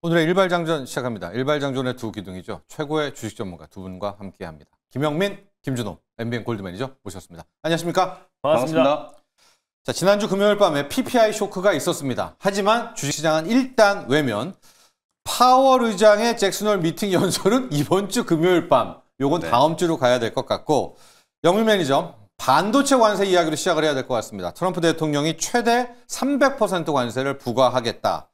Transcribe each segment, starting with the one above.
오늘의 일발장전 시작합니다. 일발장전의 두 기둥이죠. 최고의 주식 전문가 두 분과 함께합니다. 김영민, 김준호, MBN 골드매니저 모셨습니다. 안녕하십니까? 반갑습니다. 자, 지난주 금요일 밤에 PPI 쇼크가 있었습니다. 하지만 주식시장은 일단 외면. 파월 의장의 잭슨홀 미팅 연설은 이번 주 금요일 밤. 요건 다음 주로 가야 될 것 같고, 영민 매니저, 반도체 관세 이야기로 시작을 해야 될 것 같습니다. 트럼프 대통령이 최대 300% 관세를 부과하겠다.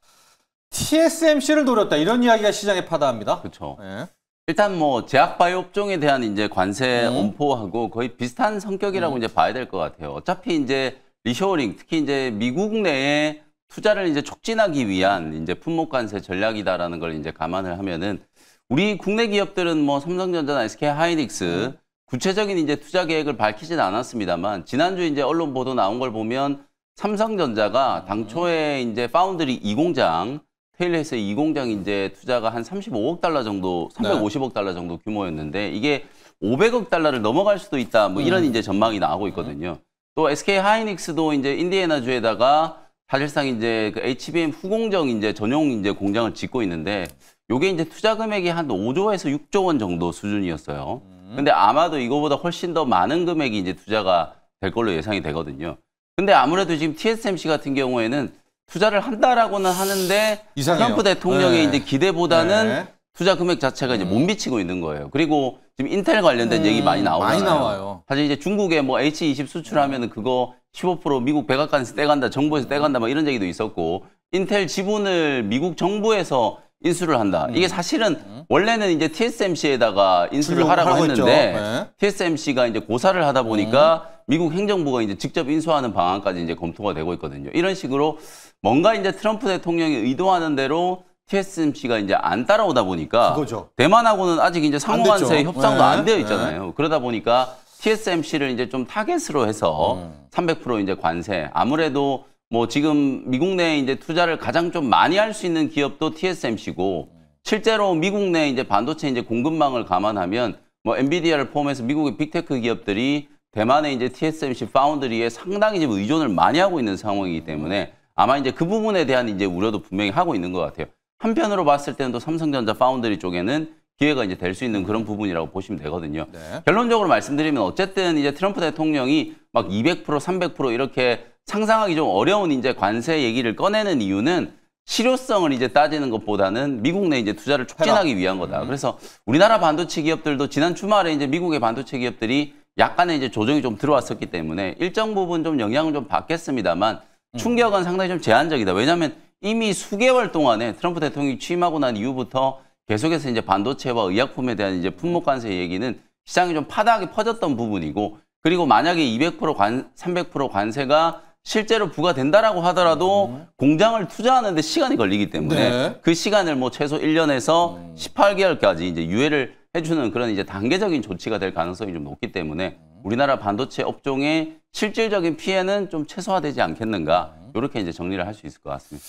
TSMC를 노렸다. 이런 이야기가 시장에 파다합니다. 그렇죠. 네. 일단 뭐 제약바이오 업종에 대한 이제 관세 엄포하고 거의 비슷한 성격이라고 이제 봐야 될 것 같아요. 어차피 이제 리쇼어링, 특히 이제 미국 내에 투자를 이제 촉진하기 위한 이제 품목 관세 전략이다라는 걸 이제 감안을 하면은 우리 국내 기업들은 뭐 삼성전자나 SK 하이닉스 구체적인 이제 투자 계획을 밝히진 않았습니다만 지난주 이제 언론 보도 나온 걸 보면 삼성전자가 당초에 이제 파운드리 2공장 테일러에서 2공장 이제 투자가 한 35억 달러 정도, 350억 달러 정도 규모였는데 이게 500억 달러를 넘어갈 수도 있다. 뭐 이런 이제 전망이 나오고 있거든요. 또 SK 하이닉스도 이제 인디애나주에다가 사실상 이제 그 HBM 후공정 이제 전용 이제 공장을 짓고 있는데 요게 이제 투자 금액이 한 5조에서 6조 원 정도 수준이었어요. 근데 아마도 이거보다 훨씬 더 많은 금액이 이제 투자가 될 걸로 예상이 되거든요. 근데 아무래도 지금 TSMC 같은 경우에는 투자를 한다라고는 하는데 이상해요. 트럼프 대통령의 네. 이제 기대보다는 네. 투자 금액 자체가 이제 못 미치고 있는 거예요. 그리고 지금 인텔 관련된 얘기 많이 나오잖아요. 많이 나와요. 사실 이제 중국에 뭐 H20 수출하면은 그거 15% 미국 백악관에서 떼간다, 정부에서 떼간다, 막 이런 얘기도 있었고 인텔 지분을 미국 정부에서 인수를 한다. 이게 사실은 원래는 이제 TSMC에다가 인수를 하라고 했는데 네. TSMC가 이제 고사를 하다 보니까 미국 행정부가 이제 직접 인수하는 방안까지 이제 검토가 되고 있거든요. 이런 식으로 뭔가 이제 트럼프 대통령이 의도하는 대로 TSMC가 이제 안 따라오다 보니까 그거죠. 대만하고는 아직 이제 상호관세 협상도 안 되어 네. 있잖아요. 그러다 보니까 TSMC를 이제 좀 타겟으로 해서 300% 이제 관세. 아무래도 뭐 지금 미국 내에 이제 투자를 가장 좀 많이 할 수 있는 기업도 TSMC고 실제로 미국 내 이제 반도체 이제 공급망을 감안하면 뭐 엔비디아를 포함해서 미국의 빅테크 기업들이 대만의 이제 TSMC 파운드리에 상당히 지금 의존을 많이 하고 있는 상황이기 때문에 아마 이제 그 부분에 대한 이제 우려도 분명히 하고 있는 것 같아요. 한편으로 봤을 때는 또 삼성전자 파운드리 쪽에는 기회가 이제 될 수 있는 그런 부분이라고 보시면 되거든요. 네. 결론적으로 말씀드리면 어쨌든 이제 트럼프 대통령이 막 200%, 300% 이렇게 상상하기 좀 어려운 이제 관세 얘기를 꺼내는 이유는 실효성을 이제 따지는 것보다는 미국 내 이제 투자를 촉진하기 위한 거다. 그래서 우리나라 반도체 기업들도 지난 주말에 이제 미국의 반도체 기업들이 약간의 이제 조정이 좀 들어왔었기 때문에 일정 부분 좀 영향을 좀 받겠습니다만 충격은 상당히 좀 제한적이다. 왜냐하면 이미 수개월 동안에 트럼프 대통령이 취임하고 난 이후부터 계속해서 이제 반도체와 의약품에 대한 이제 품목 관세 얘기는 시장이 좀 파다하게 퍼졌던 부분이고 그리고 만약에 200% 300% 관세가 실제로 부과된다라고 하더라도 공장을 투자하는데 시간이 걸리기 때문에 네. 그 시간을 뭐 최소 1년에서 18개월까지 이제 유예를 해주는 그런 이제 단계적인 조치가 될 가능성이 좀 높기 때문에 우리나라 반도체 업종의 실질적인 피해는 좀 최소화되지 않겠는가 이렇게 이제 정리를 할 수 있을 것 같습니다.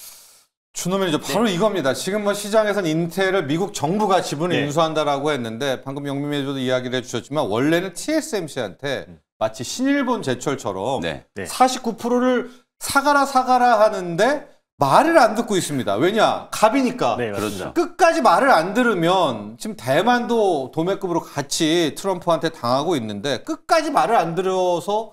준호 매니저 바로 이겁니다. 지금 뭐 시장에서는 인텔을 미국 정부가 지분을 인수한다라고 했는데 방금 영민 매니저도 이야기를 해주셨지만 원래는 TSMC한테 마치 신일본 제철처럼 49%를 사가라 하는데 말을 안 듣고 있습니다. 왜냐? 갑이니까. 네, 그렇죠. 끝까지 말을 안 들으면 지금 대만도 도매급으로 같이 트럼프한테 당하고 있는데 끝까지 말을 안 들어서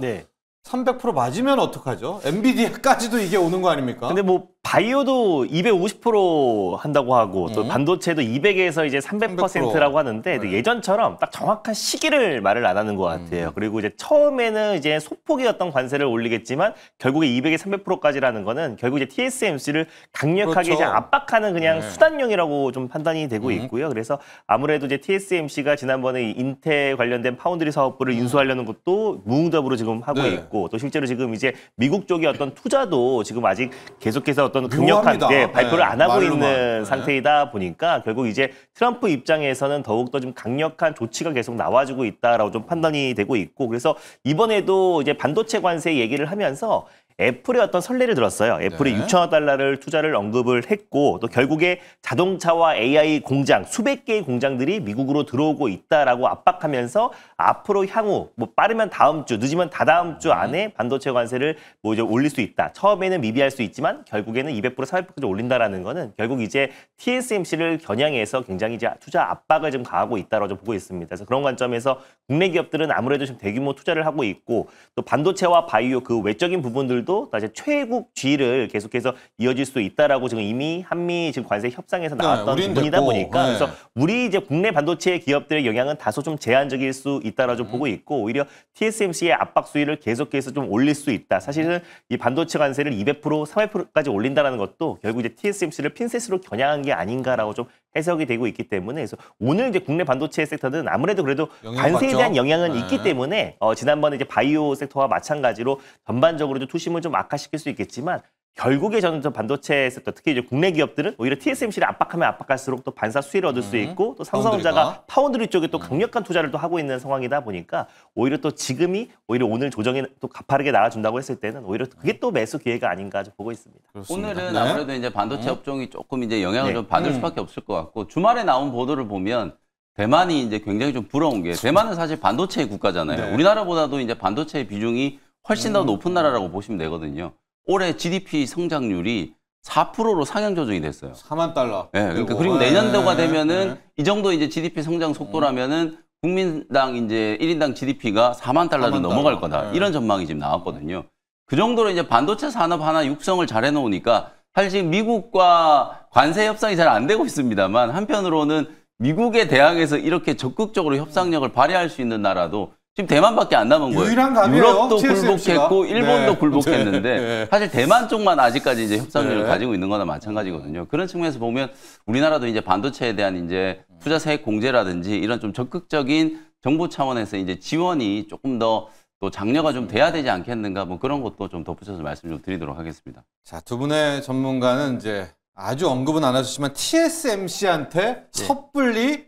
300% 맞으면 어떡하죠? 엔비디아까지도 이게 오는 거 아닙니까? 근데 뭐 바이오도 250% 한다고 하고 또 반도체도 200에서 이제 300%라고 하는데 예전처럼 딱 정확한 시기를 말을 안 하는 것 같아요. 그리고 이제 처음에는 이제 소폭의 어떤 관세를 올리겠지만 결국에 200에 300%까지라는 거는 결국 이제 TSMC를 강력하게 이제 압박하는 그냥 수단용이라고 좀 판단이 되고 있고요. 그래서 아무래도 이제 TSMC가 지난번에 인텔 관련된 파운드리 사업부를 인수하려는 것도 무응답으로 지금 하고 있고 또 실제로 지금 이제 미국 쪽의 어떤 투자도 지금 아직 계속해서 어떤 강력한 발표를 안 하고 있는 상태이다 보니까 결국 이제 트럼프 입장에서는 더욱더 좀 강력한 조치가 계속 나와주고 있다라고 좀 판단이 되고 있고 그래서 이번에도 이제 반도체 관세 얘기를 하면서 애플의 어떤 선례를 들었어요. 애플이 네. 6천억 달러를 투자를 언급을 했고 또 결국에 자동차와 AI 공장 수백 개의 공장들이 미국으로 들어오고 있다라고 압박하면서 앞으로 향후 뭐 빠르면 다음 주, 늦으면 다다음 주 안에 반도체 관세를 뭐 이제 올릴 수 있다. 처음에는 미비할 수 있지만 결국에는 200% 300% 올린다라는 거는 결국 이제 TSMC를 겨냥해서 굉장히 이제 투자 압박을 좀 가하고 있다라고 좀 보고 있습니다. 그래서 그런 관점에서 국내 기업들은 아무래도 좀 대규모 투자를 하고 있고 또 반도체와 바이오 그 외적인 부분들도 이제 최애국주의를 계속해서 이어질 수 있다라고 지금 이미 한미 지금 관세 협상에서 나왔던 부분이다 보니까 그래서 우리 이제 국내 반도체 기업들의 영향은 다소 좀 제한적일 수 있다라고 좀 보고 있고 오히려 TSMC의 압박 수위를 계속해서 좀 올릴 수 있다. 사실은 이 반도체 관세를 200% 300%까지 올린다라는 것도 결국 이제 TSMC를 핀셋으로 겨냥한 게 아닌가라고 좀 해석이 되고 있기 때문에 그래서 오늘 이제 국내 반도체 섹터는 아무래도 그래도 관세에 대한 영향은 있기 때문에 지난번에 이제 바이오 섹터와 마찬가지로 전반적으로도 투심을 좀 악화시킬 수 있겠지만 결국에 저는 저 반도체 섹터 특히 이제 국내 기업들은 오히려 TSMC를 압박하면 압박할수록 또 반사 수혜를 얻을 수 있고 또 삼성전자가 파운드리 쪽에 또 강력한 투자를 또 하고 있는 상황이다 보니까 오히려 또 지금이 오히려 오늘 조정이 또 가파르게 나와준다고 했을 때는 오히려 그게 또 매수 기회가 아닌가 좀 보고 있습니다. 그렇습니다. 오늘은 아무래도 이제 반도체 업종이 조금 이제 영향을 좀 받을 수밖에 없을 것 같고 주말에 나온 보도를 보면 대만이 이제 굉장히 좀 부러운 게 대만은 사실 반도체 국가잖아요. 우리나라보다도 이제 반도체 비중이 훨씬 더 높은 나라라고 보시면 되거든요. 올해 GDP 성장률이 4%로 상향 조정이 됐어요. 4만 달러. 네, 그러니까 그리고 내년도가 되면은 이 정도 이제 GDP 성장 속도라면은 국민당 이제 1인당 GDP가 4만 달러를 넘어갈 거다. 이런 전망이 지금 나왔거든요. 그 정도로 이제 반도체 산업 하나 육성을 잘 해놓으니까 사실 지금 미국과 관세 협상이 잘 안 되고 있습니다만 한편으로는 미국에 대항해서 이렇게 적극적으로 협상력을 발휘할 수 있는 나라도 지금 대만밖에 안 남은 거예요. 유일한 감이에요. 유럽도 TSMC가. 굴복했고 일본도 네. 굴복했는데 네. 사실 대만 쪽만 아직까지 이제 협상력을 가지고 있는 거나 마찬가지거든요. 그런 측면에서 보면 우리나라도 이제 반도체에 대한 이제 투자 세액 공제라든지 이런 좀 적극적인 정부 차원에서 이제 지원이 조금 더 또 장려가 좀 돼야 되지 않겠는가 뭐 그런 것도 좀 덧붙여서 말씀 좀 드리도록 하겠습니다. 자, 두 분의 전문가는 이제 아주 언급은 안 하셨지만 TSMC한테 섣불리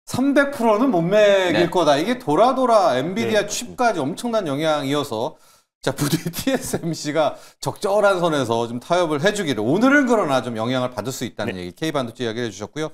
300%는 못 매길 거다. 이게 돌아 엔비디아 칩까지 엄청난 영향이어서 자, 부디 TSMC가 적절한 선에서 좀 타협을 해주기를. 오늘은 그러나 좀 영향을 받을 수 있다는 얘기 K반도체 이야기를 해주셨고요.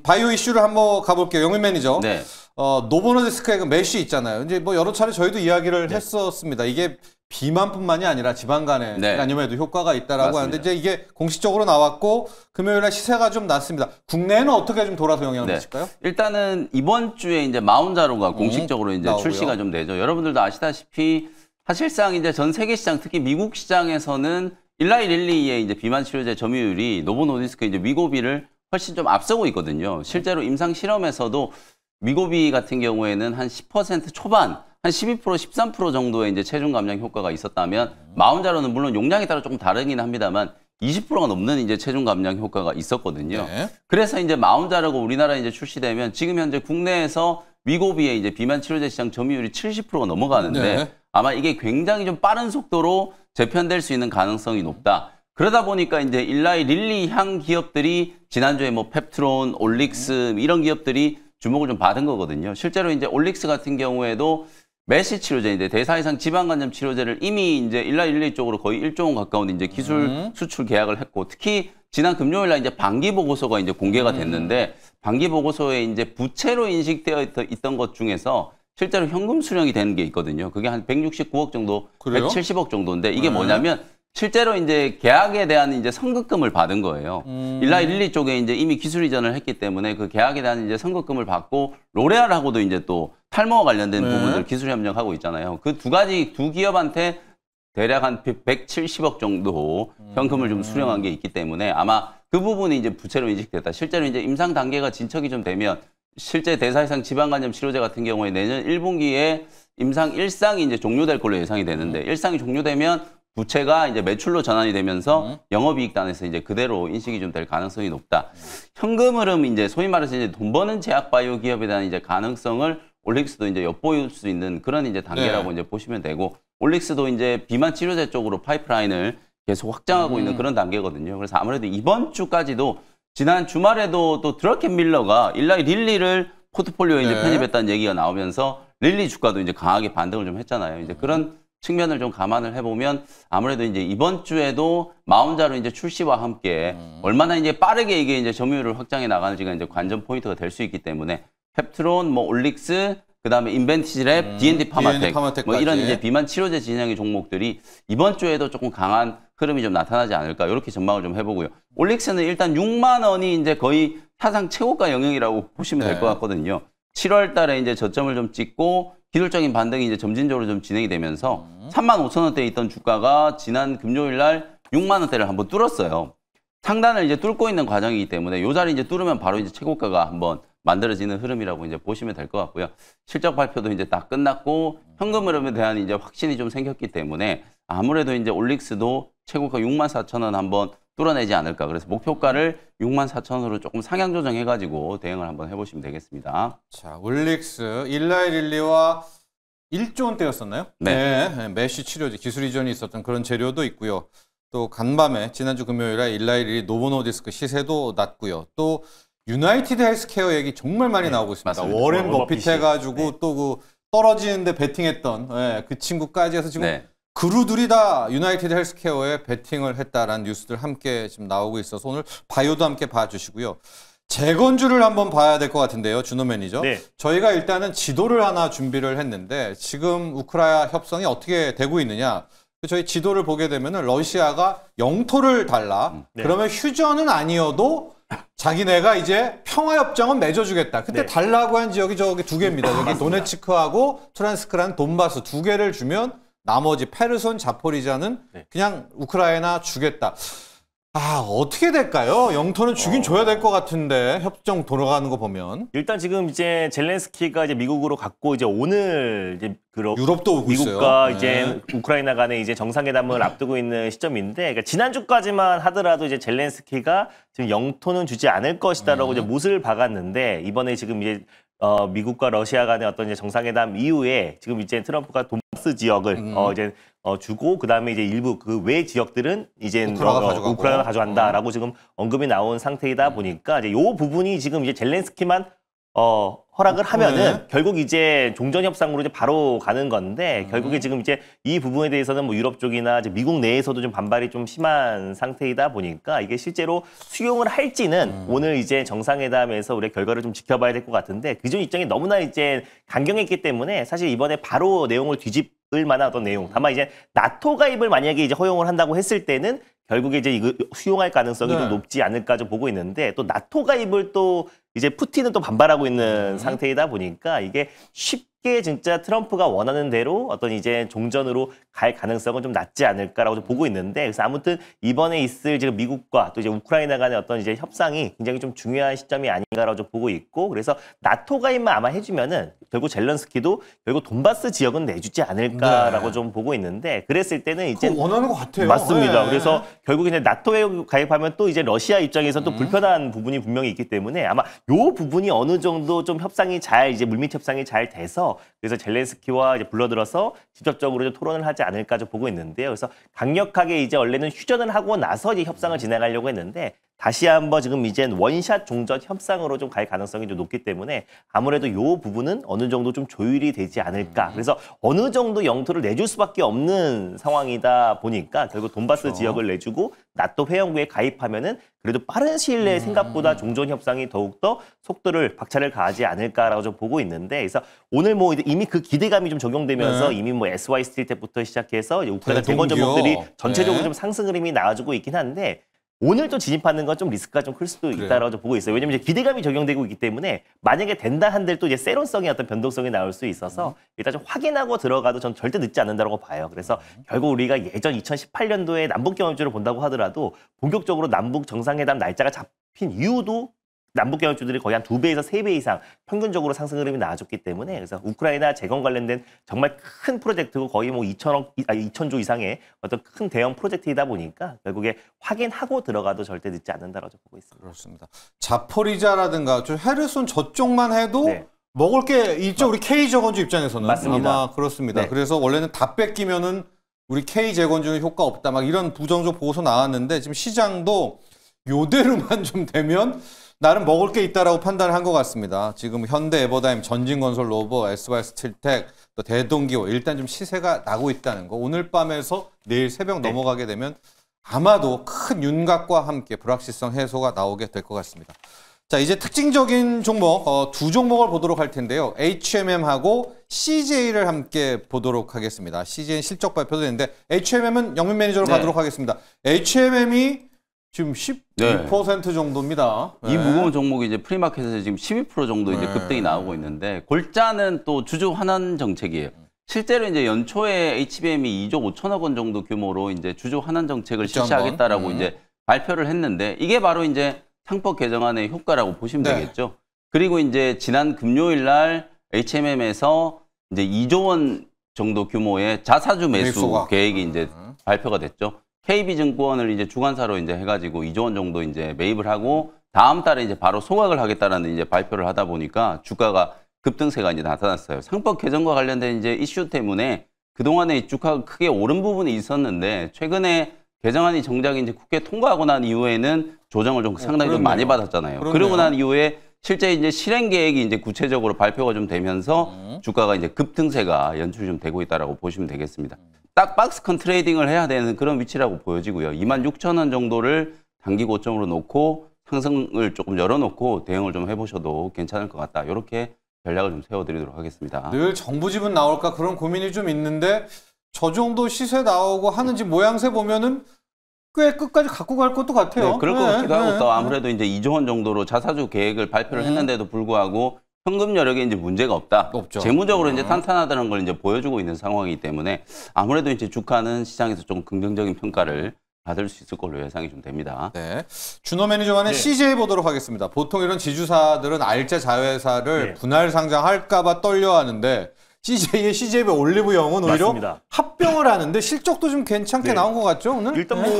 바이오 이슈를 한번 가볼게요. 영민 매니저. 네. 노보노디스크의 그 메쉬 있잖아요. 이제 뭐 여러 차례 저희도 이야기를 했었습니다. 이게 비만뿐만이 아니라 지방 간의 간염에도 효과가 있다라고 하는데 이제 이게 공식적으로 나왔고 금요일에 시세가 좀 났습니다. 국내에는 어떻게 좀 돌아서 영향을 미칠까요? 일단은 이번 주에 이제 마운자로가 공식적으로 이제 나오고요. 출시가 좀 되죠. 여러분들도 아시다시피 사실상 이제 전 세계 시장, 특히 미국 시장에서는 일라이 릴리의 이제 비만 치료제 점유율이 노보노디스크 이제 위고비를 훨씬 좀 앞서고 있거든요. 실제로 임상 실험에서도 위고비 같은 경우에는 한 10% 초반, 한 12%, 13% 정도의 이제 체중 감량 효과가 있었다면 마운자로는 물론 용량에 따라 조금 다르긴 합니다만 20%가 넘는 이제 체중 감량 효과가 있었거든요. 그래서 이제 마운자로가 우리나라에 이제 출시되면 지금 현재 국내에서 위고비의 이제 비만 치료제 시장 점유율이 70%가 넘어가는데 아마 이게 굉장히 좀 빠른 속도로 재편될 수 있는 가능성이 높다. 그러다 보니까 이제 일라이 릴리 향 기업들이 지난주에 뭐 펩트론, 올릭스 이런 기업들이 주목을 좀 받은 거거든요. 실제로 이제 올릭스 같은 경우에도 메시 치료제인데 대사이상 지방간염 치료제를 이미 이제 일라이 릴리 쪽으로 거의 1조 원 가까운 이제 기술 수출 계약을 했고 특히 지난 금요일 날 이제 반기 보고서가 이제 공개가 됐는데 반기 보고서에 이제 부채로 인식되어 있던 것 중에서 실제로 현금 수령이 되는 게 있거든요. 그게 한 169억 정도, 그래요? 170억 정도인데 이게 뭐냐면 실제로 이제 계약에 대한 이제 선급금을 받은 거예요. 일라이 릴리 쪽에 이제 이미 기술 이전을 했기 때문에 그 계약에 대한 이제 선급금을 받고 로레알하고도 이제 또 탈모와 관련된 부분들 기술 협력하고 있잖아요. 그 두 기업한테 대략 한 170억 정도 현금을 좀 수령한 게 있기 때문에 아마 그 부분이 이제 부채로 인식됐다. 실제로 이제 임상 단계가 진척이 좀 되면 실제 대사이상 지방간염 치료제 같은 경우에 내년 1분기에 임상 1상이 이제 종료될 걸로 예상이 되는데 1상이 종료되면 부채가 이제 매출로 전환이 되면서 영업이익단에서 이제 그대로 인식이 좀 될 가능성이 높다. 현금 흐름 이제 소위 말해서 이제 돈 버는 제약바이오 기업에 대한 이제 가능성을 올릭스도 이제 엿보일 수 있는 그런 이제 단계라고 이제 보시면 되고 올릭스도 이제 비만 치료제 쪽으로 파이프라인을 계속 확장하고 있는 그런 단계거든요. 그래서 아무래도 이번 주까지도 지난 주말에도 또 드러켄 밀러가 일라이 릴리를 포트폴리오에 이제 편입했다는 얘기가 나오면서 릴리 주가도 이제 강하게 반등을 좀 했잖아요. 이제 그런 측면을 좀 감안을 해보면 아무래도 이제 이번 주에도 마운자로 이제 출시와 함께 얼마나 이제 빠르게 이게 이제 점유율을 확장해 나가는지가 이제 관전 포인트가 될 수 있기 때문에 펩트론, 뭐 올릭스, 그다음에 인벤티지랩, D&D 파마텍, 뭐 이런 이제 비만 치료제 진행의 종목들이 이번 주에도 조금 강한 흐름이 좀 나타나지 않을까 이렇게 전망을 좀 해보고요. 올릭스는 일단 6만 원이 이제 거의 사상 최고가 영역이라고 보시면 될 것 같거든요. 7월 달에 이제 저점을 좀 찍고 기술적인 반등이 이제 점진적으로 좀 진행이 되면서 35,000원대에 있던 주가가 지난 금요일 날 6만 원대를 한번 뚫었어요. 상단을 이제 뚫고 있는 과정이기 때문에 이 자리 이제 뚫으면 바로 이제 최고가가 한번 만들어지는 흐름이라고 이제 보시면 될 것 같고요. 실적 발표도 이제 다 끝났고 현금 흐름에 대한 이제 확신이 좀 생겼기 때문에 아무래도 이제 올릭스도 최고가 64,000원 한번 뚫어내지 않을까. 그래서 목표가를 64,000원으로 조금 상향 조정해가지고 대응을 한번 해보시면 되겠습니다. 자, 올릭스 1112와 1조 원대였었나요? 네. 네. 메쉬 치료제 기술 이전이 있었던 그런 재료도 있고요. 또 간밤에 지난주 금요일에 1112 노보노디스크 시세도 낮고요. 또 유나이티드 헬스케어 얘기 정말 많이 나오고 있습니다. 맞습니다. 워렌 버핏 해가지고 또 그 떨어지는데 베팅했던 그 친구까지 해서 지금 그루들이 다 유나이티드 헬스케어에 베팅을 했다라는 뉴스들 함께 지금 나오고 있어서 오늘 바이오도 함께 봐주시고요. 재건주를 한번 봐야 될 것 같은데요, 준호 매니저. 네. 저희가 일단은 지도를 하나 준비를 했는데 지금 우크라이나 협상이 어떻게 되고 있느냐. 저희 지도를 보게 되면 러시아가 영토를 달라. 그러면 휴전은 아니어도 자기네가 이제 평화협정은 맺어주겠다. 그때 달라고 한 지역이 저기 두 개입니다. 여기 도네츠크하고 트란스크라는 돈바스 두 개를 주면 나머지 페르손, 자포리자는 그냥 우크라이나 주겠다. 아, 어떻게 될까요? 영토는 주긴 줘야 될 것 같은데 협정 돌아가는 거 보면. 일단 지금 이제 젤렌스키가 이제 미국으로 갔고 이제 오늘 이제 유럽도 오고 미국과 있어요. 이제 우크라이나 간에 이제 정상회담을 앞두고 있는 시점인데, 그러니까 지난주까지만 하더라도 이제 젤렌스키가 지금 영토는 주지 않을 것이다라고 이제 못을 박았는데, 이번에 지금 이제 미국과 러시아 간의 어떤 이제 정상회담 이후에 지금 이제 트럼프가 돈바스 지역을 이제 주고, 그다음에 이제 일부 그 외 지역들은 이제 우크라이나가 가져간다라고 지금 언급이 나온 상태이다 보니까 이제 요 부분이 지금 이제 젤렌스키만 허락을 하면은 결국 이제 종전 협상으로 이제 바로 가는 건데, 결국에 지금 이제 이 부분에 대해서는 뭐 유럽 쪽이나 이제 미국 내에서도 좀 반발이 좀 심한 상태이다 보니까 이게 실제로 수용을 할지는 오늘 이제 정상회담에서 우리 결과를 좀 지켜봐야 될 것 같은데, 그중 입장이 너무나 이제 강경했기 때문에 사실 이번에 바로 내용을 뒤집을 만한 어떤 내용, 다만 이제 나토 가입을 만약에 이제 허용을 한다고 했을 때는 결국에 이제 이거 수용할 가능성이 좀 높지 않을까 좀 보고 있는데, 또 나토 가입을 또 이제 푸틴은 또 반발하고 있는 상태이다 보니까 이게 쉽게 진짜 트럼프가 원하는 대로 어떤 이제 종전으로 갈 가능성은 좀 낮지 않을까라고 좀 보고 있는데, 그래서 아무튼 이번에 있을 지금 미국과 또 이제 우크라이나 간의 어떤 이제 협상이 굉장히 좀 중요한 시점이 아닌가라고 좀 보고 있고, 그래서 나토 가입만 아마 해주면은 결국 젤렌스키도 결국 돈바스 지역은 내주지 않을까라고 좀 보고 있는데, 그랬을 때는 이제 원하는 것 같아요. 맞습니다. 그래서 결국 이제 나토에 가입하면 또 이제 러시아 입장에서 또 불편한 부분이 분명히 있기 때문에 아마 요 부분이 어느 정도 좀 협상이 잘 이제 물밑 협상이 잘 돼서, 그래서 젤렌스키와 이제 불러들어서 직접적으로 좀 토론을 하지 않을까 좀 보고 있는데요. 그래서 강력하게 이제 원래는 휴전을 하고 나서 이제 협상을 진행하려고 했는데, 다시 한번 지금 이제 원샷 종전 협상으로 좀 갈 가능성이 좀 높기 때문에 아무래도 요 부분은 어느 정도 좀 조율이 되지 않을까. 그래서 어느 정도 영토를 내줄 수밖에 없는 상황이다 보니까 결국 돈바스 지역을 내주고 나토 회원국에 가입하면은 그래도 빠른 시일 내에 생각보다 종전 협상이 더욱더 속도를 박차를 가하지 않을까라고 좀 보고 있는데, 그래서 오늘 뭐 이미 그 기대감이 좀 적용되면서 이미 뭐 SY 스틸텍부터 시작해서 우크라이나 대건 종목들이 전체적으로 좀 상승 흐름이 나와주고 있긴 한데, 오늘 또 진입하는 건 좀 리스크가 좀 클 수도 있다라고 좀 보고 있어요. 왜냐면 이제 기대감이 적용되고 있기 때문에 만약에 된다 한들 또 이제 세론성의 어떤 변동성이 나올 수 있어서 일단 좀 확인하고 들어가도 전 절대 늦지 않는다고 봐요. 그래서 결국 우리가 예전 2018년도에 남북 경협주를 본다고 하더라도 본격적으로 남북 정상회담 날짜가 잡힌 이유도 남북 경협주들이 거의 한 2배에서 3배 이상 평균적으로 상승 흐름이 나와줬기 때문에, 그래서 우크라이나 재건 관련된 정말 큰 프로젝트고 거의 뭐 2천조 이상의 어떤 큰 대형 프로젝트이다 보니까 결국에 확인하고 들어가도 절대 늦지 않는다라고 보고 있습니다. 그렇습니다. 자포리자라든가 저 헤르손 저쪽만 해도 먹을 게 있죠. 우리 K 재건주 입장에서는. 맞습니다. 아마 그렇습니다. 그래서 원래는 다 뺏기면은 우리 K 재건주는 효과 없다. 막 이런 부정적 보고서 나왔는데 지금 시장도 요대로만 좀 되면 나름 먹을 게 있다라고 판단을 한 것 같습니다. 지금 현대, 에버다임, 전진건설, 로버, SY 스틸텍, 또 대동기호 일단 좀 시세가 나고 있다는 거. 오늘 밤에서 내일 새벽 넘어가게 되면 아마도 큰 윤곽과 함께 불확실성 해소가 나오게 될 것 같습니다. 자, 이제 특징적인 종목 두 종목을 보도록 할 텐데요. HMM하고 CJ를 함께 보도록 하겠습니다. CJ는 실적 발표도 됐는데 HMM은 영민 매니저로 가도록 하겠습니다. HMM이 지금 12% 정도입니다. 이 무거운 종목이 이제 프리마켓에서 지금 12% 정도 이제 급등이 나오고 있는데 골자는 또 주주 환원 정책이에요. 실제로 이제 연초에 HBM이 2조 5천억 원 정도 규모로 이제 주주 환원 정책을 실시하겠다라고 이제 발표를 했는데 이게 바로 이제 상법 개정안의 효과라고 보시면 되겠죠. 그리고 이제 지난 금요일 날 HMM에서 이제 2조 원 정도 규모의 자사주 매수 계획이 이제 발표가 됐죠. KB증권을 이제 주관사로 이제 해가지고 2조 원 정도 이제 매입을 하고 다음 달에 이제 바로 소각을 하겠다라는 이제 발표를 하다 보니까 주가가 급등세가 이제 나타났어요. 상법 개정과 관련된 이제 이슈 때문에 그동안에 주가가 크게 오른 부분이 있었는데 최근에 개정안이 정작 이제 국회 통과하고 난 이후에는 조정을 좀 상당히 좀 많이 받았잖아요. 그러고 난 이후에 실제 이제 실행 계획이 이제 구체적으로 발표가 좀 되면서 주가가 이제 급등세가 연출이 좀 되고 있다라고 보시면 되겠습니다. 딱 박스컨 트레이딩을 해야 되는 그런 위치라고 보여지고요. 26,000원 정도를 단기 고점으로 놓고 상승을 조금 열어놓고 대응을 좀 해보셔도 괜찮을 것 같다. 이렇게 전략을 좀 세워드리도록 하겠습니다. 늘 정부 지분 나올까 그런 고민이 좀 있는데 저 정도 시세 나오고 하는지 모양새 보면은 꽤 끝까지 갖고 갈 것도 같아요. 네, 그럴 것 같기도 하고 또 아무래도 이제 2조 원 정도로 자사주 계획을 발표를 했는데도 불구하고 현금 여력에 이제 문제가 없다. 없죠. 재무적으로 이제 탄탄하다는 걸 이제 보여주고 있는 상황이기 때문에 아무래도 이제 주가는 시장에서 좀 긍정적인 평가를 받을 수 있을 걸로 예상이 좀 됩니다. 네. 준호 매니저만의 CJ 보도록 하겠습니다. 보통 이런 지주사들은 알짜 자회사를 분할 상장할까 봐 떨려하는데 CJ의 CJB 올리브영은 오히려 맞습니다. 합병을 하는데 실적도 좀 괜찮게 나온 것 같죠, 오늘? 일단 뭐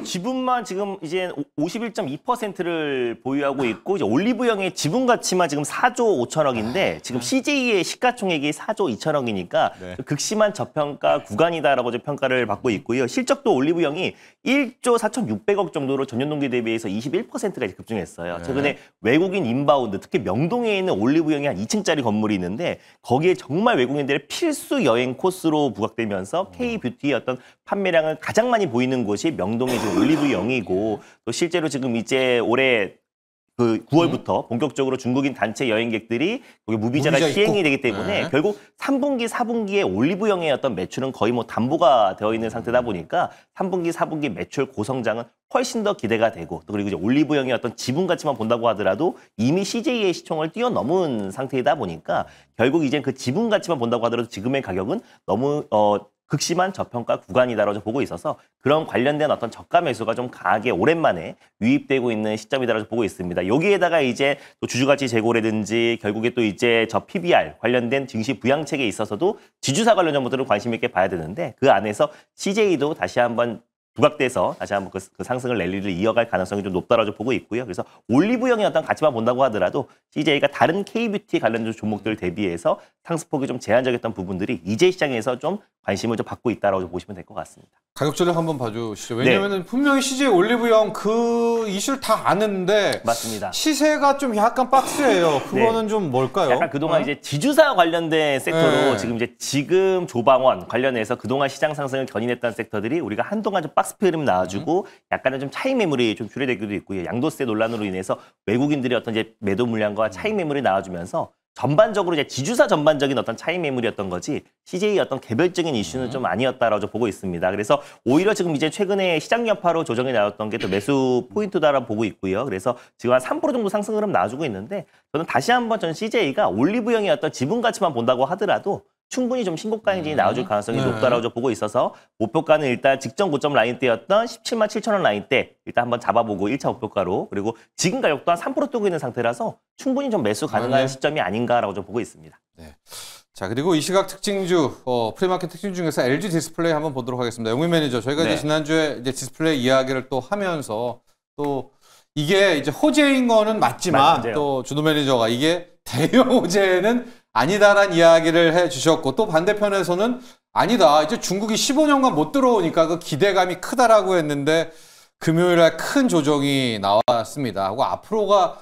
지분만 지금 이제 51.2%를 보유하고 있고 이제 올리브영의 지분 가치만 지금 4조 5천억인데 지금 CJ의 시가총액이 4조 2천억이니까 극심한 저평가 구간이다라고 평가를 받고 있고요. 실적도 올리브영이 1조 4,600억 정도로 전년 동기 대비해서 21%까지 급증했어요. 최근에 외국인 인바운드, 특히 명동에 있는 올리브영이 한 2층짜리 건물이 있는데 거기에 정말 외국인들의 필수 여행 코스로 부각되면서 K뷰티의 어떤 판매량을 가장 많이 보이는 곳이 명동의 지금 올리브영이고 또 실제로 지금 이제 올해 그 9월부터 본격적으로 중국인 단체 여행객들이 거기 무비자가 시행이 되기 때문에 결국 3분기, 4분기에 올리브영의 어떤 매출은 거의 뭐 담보가 되어 있는 상태다 보니까 3분기, 4분기 매출 고성장은 훨씬 더 기대가 되고 또 그리고 이제 올리브영의 어떤 지분 가치만 본다고 하더라도 이미 CJ의 시총을 뛰어넘은 상태이다 보니까 결국 이제 그 지분 가치만 본다고 하더라도 지금의 가격은 너무 극심한 저평가 구간이다라고 보고 있어서 그런 관련된 어떤 저가 매수가 좀 강하게 오랜만에 유입되고 있는 시점이다라고 보고 있습니다. 여기에다가 이제 또 주주가치 재고라든지 결국에 또 이제 저 PBR 관련된 증시 부양책에 있어서도 지주사 관련 정보들을 관심 있게 봐야 되는데 그 안에서 CJ도 다시 한번 부각돼서 다시 한번 그 상승을 랠리를 이어갈 가능성이 좀 높다라고 보고 있고요. 그래서 올리브영의 어떤 가치만 본다고 하더라도 CJ가 다른 K뷰티 관련된 종목들 대비해서 상승폭이 좀 제한적이었던 부분들이 이제 시장에서 좀 관심을 좀 받고 있다라고 보시면 될 것 같습니다. 가격 전략 한번 봐주시죠. 왜냐하면 분명히 CJ 올리브영 그 이슈를 다 아는데 맞습니다. 시세가 좀 약간 박스예요. 그거는 좀 뭘까요? 약간 그동안 이제 지주사 관련된 섹터로 지금 조방원 관련해서 그동안 시장 상승을 견인했던 섹터들이 우리가 한동안 좀 박스 흐름 나와주고 약간은 좀 차익 매물이 좀 줄여되기도 있고요. 양도세 논란으로 인해서 외국인들이 어떤 이제 매도 물량과 차익 매물이 나와주면서 전반적으로 이제 지주사 전반적인 어떤 차익 매물이었던 거지 CJ의 어떤 개별적인 이슈는 좀 아니었다라고 보고 있습니다. 그래서 오히려 지금 이제 최근에 시장 여파로 조정이 나왔던 게 또 매수 포인트다라고 보고 있고요. 그래서 지금 한 3% 정도 상승 흐름 나와주고 있는데 저는 다시 한번 전 CJ가 올리브영의 어떤 지분 가치만 본다고 하더라도 충분히 좀 신고가 행진이 나와줄 가능성이 높다라고 보고 있어서 목표가는 일단 직전 고점 라인대였던 17만 7천 원 라인대 일단 한번 잡아보고 1차 목표가로 그리고 지금 가격도 한 3% 뜨고 있는 상태라서 충분히 좀 매수 가능한 시점이 아닌가라고 좀 보고 있습니다. 네. 자, 그리고 이 시각 특징주, 프리마켓 특징 중에서 LG 디스플레이 한번 보도록 하겠습니다. 영민 매니저, 저희가 이제 지난주에 이제 디스플레이 이야기를 또 하면서 또 이게 이제 호재인 거는 맞지만 맞아요. 또 준호 매니저가 이게 대형 호재는 아니다라는 이야기를 해주셨고 또 반대편에서는 아니다. 이제 중국이 15년간 못 들어오니까 그 기대감이 크다라고 했는데 금요일 날 큰 조정이 나왔습니다. 하고 앞으로가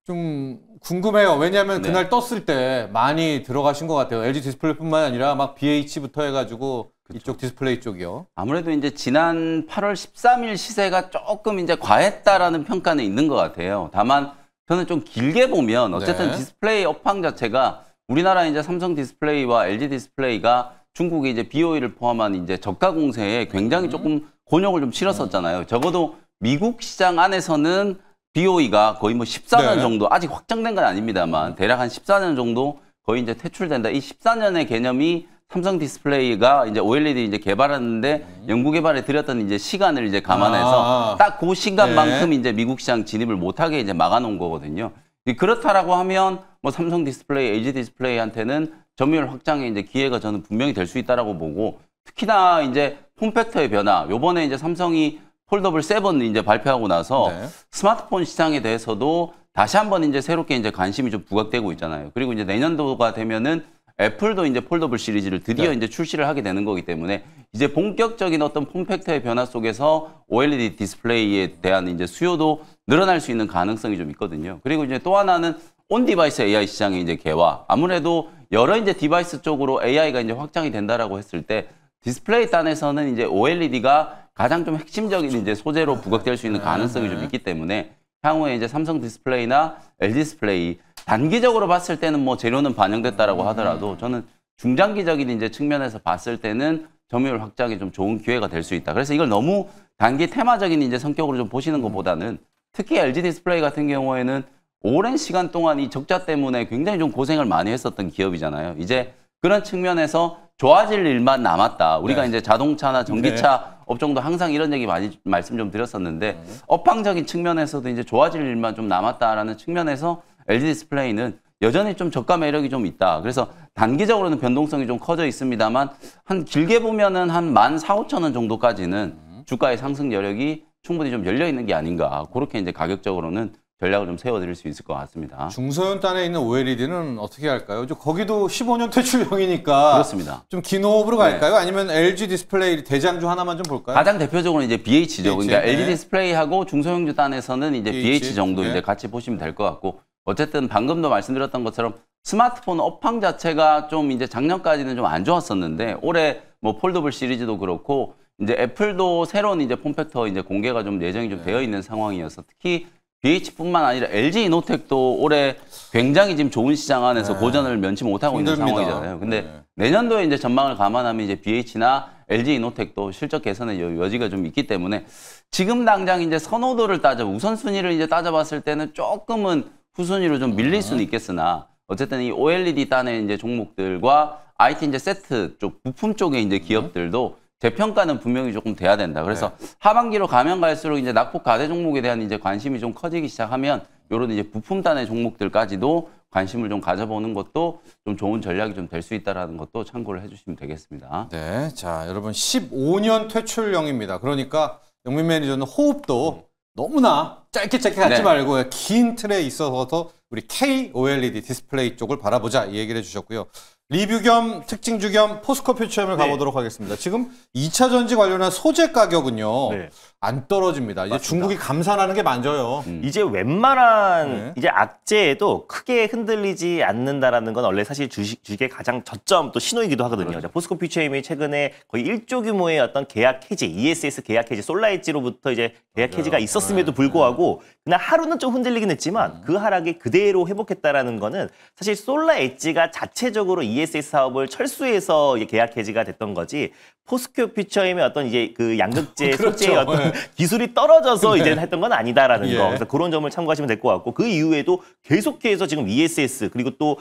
좀 궁금해요. 왜냐하면 네. 그날 떴을 때 많이 들어가신 것 같아요. LG 디스플레이뿐만 아니라 막 BH부터 해가지고 이쪽 디스플레이 쪽이요. 아무래도 이제 지난 8월 13일 시세가 조금 이제 과했다라는 평가는 있는 것 같아요. 다만 저는 좀 길게 보면 어쨌든 네. 디스플레이 업황 자체가 우리나라 이제 삼성 디스플레이와 LG 디스플레이가 중국의 이제 BOE를 포함한 이제 저가 공세에 굉장히 조금 곤욕을 좀 치렀었잖아요. 적어도 미국 시장 안에서는 BOE가 거의 뭐 14년 네. 정도, 아직 확정된 건 아닙니다만 대략 한 14년 정도 거의 이제 퇴출된다. 이 14년의 개념이 삼성 디스플레이가 이제 OLED 이제 개발하는데 연구 개발에 들였던 이제 시간을 이제 감안해서 딱 그 시간만큼 네. 이제 미국 시장 진입을 못하게 이제 막아놓은 거거든요. 그렇다라고 하면 뭐 삼성 디스플레이, LG 디스플레이한테는 점유율 확장에 이제 기회가 저는 분명히 될 수 있다라고 보고, 특히나 이제 폼팩터의 변화, 요번에 이제 삼성이 폴더블 7 이제 발표하고 나서 네. 스마트폰 시장에 대해서도 다시 한번 이제 새롭게 이제 관심이 좀 부각되고 있잖아요. 그리고 이제 내년도가 되면은 애플도 이제 폴더블 시리즈를 드디어 네. 이제 출시를 하게 되는 거기 때문에 이제 본격적인 어떤 폼팩터의 변화 속에서 OLED 디스플레이에 대한 이제 수요도 늘어날 수 있는 가능성이 좀 있거든요. 그리고 이제 또 하나는 온 디바이스 AI 시장의 이제 개화. 아무래도 여러 이제 디바이스 쪽으로 AI가 이제 확장이 된다라고 했을 때 디스플레이 단에서는 이제 OLED가 가장 좀 핵심적인 이제 소재로 부각될 수 있는 가능성이 좀 있기 때문에 향후에 이제 삼성 디스플레이나 LG 디스플레이 단기적으로 봤을 때는 뭐 재료는 반영됐다라고 하더라도 저는 중장기적인 이제 측면에서 봤을 때는 점유율 확장에 좀 좋은 기회가 될 수 있다. 그래서 이걸 너무 단기 테마적인 이제 성격으로 좀 보시는 것보다는 특히 LG 디스플레이 같은 경우에는 오랜 시간 동안 이 적자 때문에 굉장히 좀 고생을 많이 했었던 기업이잖아요. 이제 그런 측면에서 좋아질 일만 남았다. 우리가 네. 이제 자동차나 전기차 업종도 항상 이런 얘기 많이 말씀 좀 드렸었는데 업황적인 측면에서도 이제 좋아질 일만 좀 남았다라는 측면에서 LG 디스플레이는 여전히 좀 저가 매력이 좀 있다. 그래서 단기적으로는 변동성이 좀 커져 있습니다만 한 길게 보면은 한 14,500원 정도까지는 주가의 상승 여력이 충분히 좀 열려 있는 게 아닌가. 그렇게 이제 가격적으로는 전략을 좀 세워드릴 수 있을 것 같습니다. 중소형단에 있는 OLED는 어떻게 할까요? 거기도 15년 퇴출형이니까 그렇습니다. 좀 긴 호흡으로 갈까요? 아니면 LG 디스플레이 대장주 하나만 좀 볼까요? 가장 대표적으로 이제 BH죠. 그러니까 네. LG 디스플레이하고 중소형주 단에서는 이제 BH 정도 네. 이제 같이 보시면 될 것 같고, 어쨌든 방금도 말씀드렸던 것처럼 스마트폰 업황 자체가 좀 이제 작년까지는 좀 안 좋았었는데 올해 뭐 폴더블 시리즈도 그렇고 이제 애플도 새로운 이제 폼팩터 이제 공개가 좀 예정이 좀 되어 있는 상황이어서 특히 BH뿐만 아니라 LG 이노텍도 올해 굉장히 지금 좋은 시장 안에서 고전을 면치 못하고 있는 힘듭니다. 상황이잖아요. 근데 내년도에 이제 전망을 감안하면 이제 BH나 LG 이노텍도 실적 개선의 여지가 좀 있기 때문에 지금 당장 이제 선호도를 우선순위를 이제 따져봤을 때는 조금은 후순위로 좀 밀릴 수는 있겠으나 어쨌든 이 OLED 단의 이제 종목들과 IT 이제 세트 쪽 부품 쪽의 이제 기업들도 재평가는 분명히 조금 돼야 된다. 그래서 하반기로 가면 갈수록 이제 낙폭 가대 종목에 대한 이제 관심이 좀 커지기 시작하면 이런 이제 부품단의 종목들까지도 관심을 좀 가져보는 것도 좀 좋은 전략이 좀 될 수 있다라는 것도 참고를 해주시면 되겠습니다. 네, 자 여러분 15년 퇴출형입니다. 그러니까 영민 매니저는 호흡도 너무나 짧게 갖지 말고 긴 틀에 있어서 우리 KOLED 디스플레이 쪽을 바라보자 이 얘기를 해주셨고요. 리뷰 겸 특징주 겸 포스코 퓨처엠을 가보도록 하겠습니다. 지금 2차 전지 관련한 소재 가격은요. 안 떨어집니다. 이제 중국이 감산하는 게 만져요. 이제 웬만한 이제 악재에도 크게 흔들리지 않는다라는 건 원래 사실 주식의 가장 저점 또 신호이기도 하거든요. 자, 포스코 퓨처엠이 최근에 거의 1조 규모의 어떤 계약 해지, ESS 계약 해지, 솔라엣지로부터 이제 계약 해지가 있었음에도 불구하고 그냥 하루는 좀 흔들리긴 했지만 그 하락이 그대로 회복했다라는 거는 사실 솔라엣지가 자체적으로 ESS 사업을 철수해서 이제 계약 해지가 됐던 거지. 포스코 퓨처엠의 어떤 이제 그 양극재 소재의 어떤 기술이 떨어져서 이제 했던 건 아니다라는 거. 그래서 그런 점을 참고하시면 될 것 같고 그 이후에도 계속해서 지금 ESS 그리고 또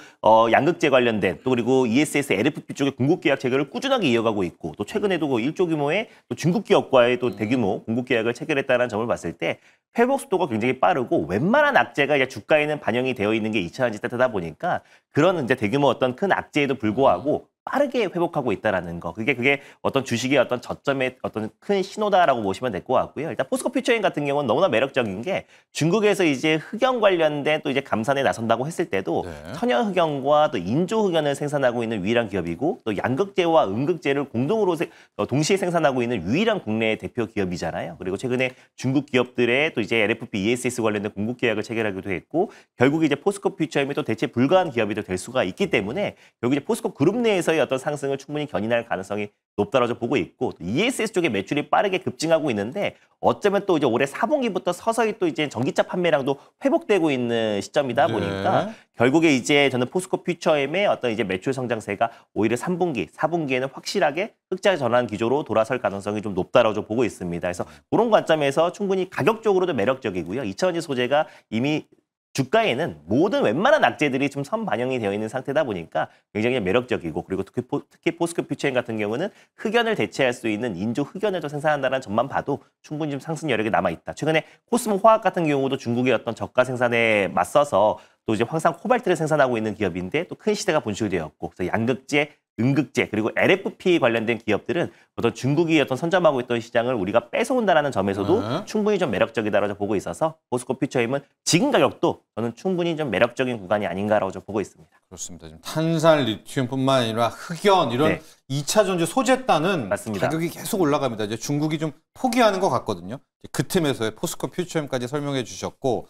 양극재 관련된 또 그리고 ESS LFP 쪽의 공급 계약 체결을 꾸준하게 이어가고 있고 또 최근에도 그 1조 규모의 또 중국 기업과의 또 대규모 공급 계약을 체결했다는 점을 봤을 때 회복 속도가 굉장히 빠르고 웬만한 악재가 이제 주가에는 반영이 되어 있는 게 2차 전지 세트다 보니까 그런 이제 대규모 어떤 큰 악재에도 불구하고 빠르게 회복하고 있다라는 거. 그게 어떤 주식의 어떤 저점의 어떤 큰 신호다라고 보시면 될 것 같고요. 일단 포스코 퓨처인 같은 경우는 너무나 매력적인 게 중국에서 이제 흑연 관련된 또 이제 감산에 나선다고 했을 때도 네. 천연 흑연과 또 인조 흑연을 생산하고 있는 유일한 기업이고 또 양극재와 음극재를 공동으로 동시에 생산하고 있는 유일한 국내 대표 기업이잖아요. 그리고 최근에 중국 기업들의 또 이제 LFP, ESS 관련된 공급 계약을 체결하기도 했고 결국 이제 포스코 퓨처임이 또 대체 불가한 기업이 될 수가 있기 때문에 결국 이제 포스코 그룹 내에서의 어떤 상승을 충분히 견인할 가능성이 높다라고 보고 있고 또 ESS 쪽의 매출이 빠르게 급증하고 있는데 어쩌면 또 이제 올해 4분기부터 서서히 또 이제 전기차 판매량도 회복되고 있는 시점이다 보니까 네. 결국에 이제 저는 포스코 퓨처엠의 어떤 이제 매출 성장세가 오히려 3분기, 4분기에는 확실하게 흑자 전환 기조로 돌아설 가능성이 좀 높다라고 보고 있습니다. 그래서 그런 관점에서 충분히 가격적으로도 매력적이고요. 2차전지 소재가 이미 주가에는 모든 웬만한 악재들이 좀 선반영이 되어 있는 상태다 보니까 굉장히 매력적이고 그리고 특히 포스코 퓨처엠 같은 경우는 흑연을 대체할 수 있는 인조 흑연을 또 생산한다는 점만 봐도 충분히 좀 상승 여력이 남아있다. 최근에 코스모 화학 같은 경우도 중국의 어떤 저가 생산에 맞서서 또 이제 황산 코발트를 생산하고 있는 기업인데 또 큰 시대가 분출되었고 그래서 양극재, 음극재 그리고 LFP 관련된 기업들은 어떤 중국이 어떤 선점하고 있던 시장을 우리가 뺏어온다라는 점에서도 네. 충분히 좀 매력적이다라고 보고 있어서 포스코 퓨처임은 지금 가격도 저는 충분히 좀 매력적인 구간이 아닌가라고 좀 보고 있습니다. 그렇습니다. 지금 탄산, 리튬뿐만 아니라 흑연 이런 네. 2차 전지 소재단은 맞습니다. 가격이 계속 올라갑니다. 이제 중국이 좀 포기하는 것 같거든요. 그 틈에서의 포스코 퓨처엠까지 설명해 주셨고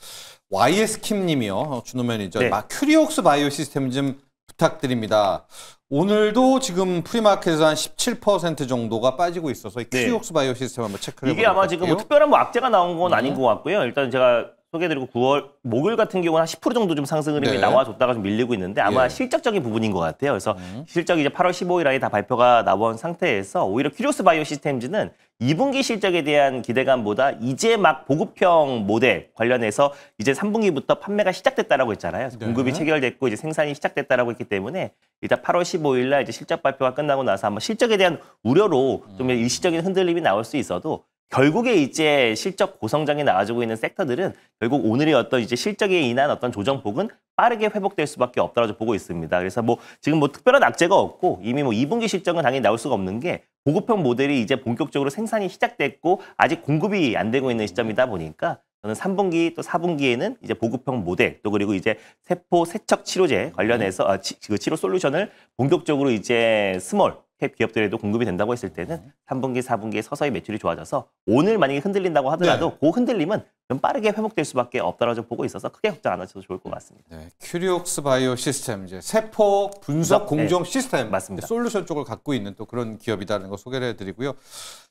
YS킴님이요. 준호 매니저 네. 큐리옥스 바이오 시스템 좀 부탁드립니다. 오늘도 지금 프리마켓에서 한 17% 정도가 빠지고 있어서 이 네. 큐리옥스 바이오 시스템 한번 체크해 이게 보도록 아마 지금 뭐 할게요. 특별한 뭐 악재가 나온 건 아닌 것 같고요. 일단 제가 소개해드리고 9월 목요일 같은 경우는 한 10% 정도 좀 상승 흐름이 네. 나와줬다가 좀 밀리고 있는데 아마 예. 실적적인 부분인 것 같아요. 그래서 실적이 이제 8월 15일 날에 다 발표가 나온 상태에서 오히려 큐리오스 바이오 시스템즈는 2분기 실적에 대한 기대감보다 이제 막 보급형 모델 관련해서 이제 3분기부터 판매가 시작됐다라고 했잖아요. 그래서 네. 공급이 체결됐고 이제 생산이 시작됐다라고 했기 때문에 일단 8월 15일 날 이제 실적 발표가 끝나고 나서 한번 실적에 대한 우려로 좀 일시적인 흔들림이 나올 수 있어도 결국에 이제 실적 고성장이 나와주고 있는 섹터들은 결국 오늘의 어떤 이제 실적에 인한 어떤 조정폭은 빠르게 회복될 수밖에 없다고 보고 있습니다. 그래서 뭐 지금 뭐 특별한 악재가 없고 이미 뭐 2분기 실적은 당연히 나올 수가 없는 게 보급형 모델이 이제 본격적으로 생산이 시작됐고 아직 공급이 안 되고 있는 시점이다 보니까 저는 3분기 또 4분기에는 이제 보급형 모델 또 그리고 이제 세포 세척 치료제 관련해서 그 치료 솔루션을 본격적으로 이제 스몰 캡 기업들에도 공급이 된다고 했을 때는 3분기, 4분기에 서서히 매출이 좋아져서 오늘 만약에 흔들린다고 하더라도 그 흔들림은 좀 빠르게 회복될 수밖에 없다고 보고 있어서 크게 걱정 안 하셔도 좋을 것 같습니다. 네, 큐리옥스 바이오 시스템 이제 세포 분석 공정 네. 시스템 맞습니다. 솔루션 쪽을 갖고 있는 또 그런 기업이다는 거 소개를 해드리고요.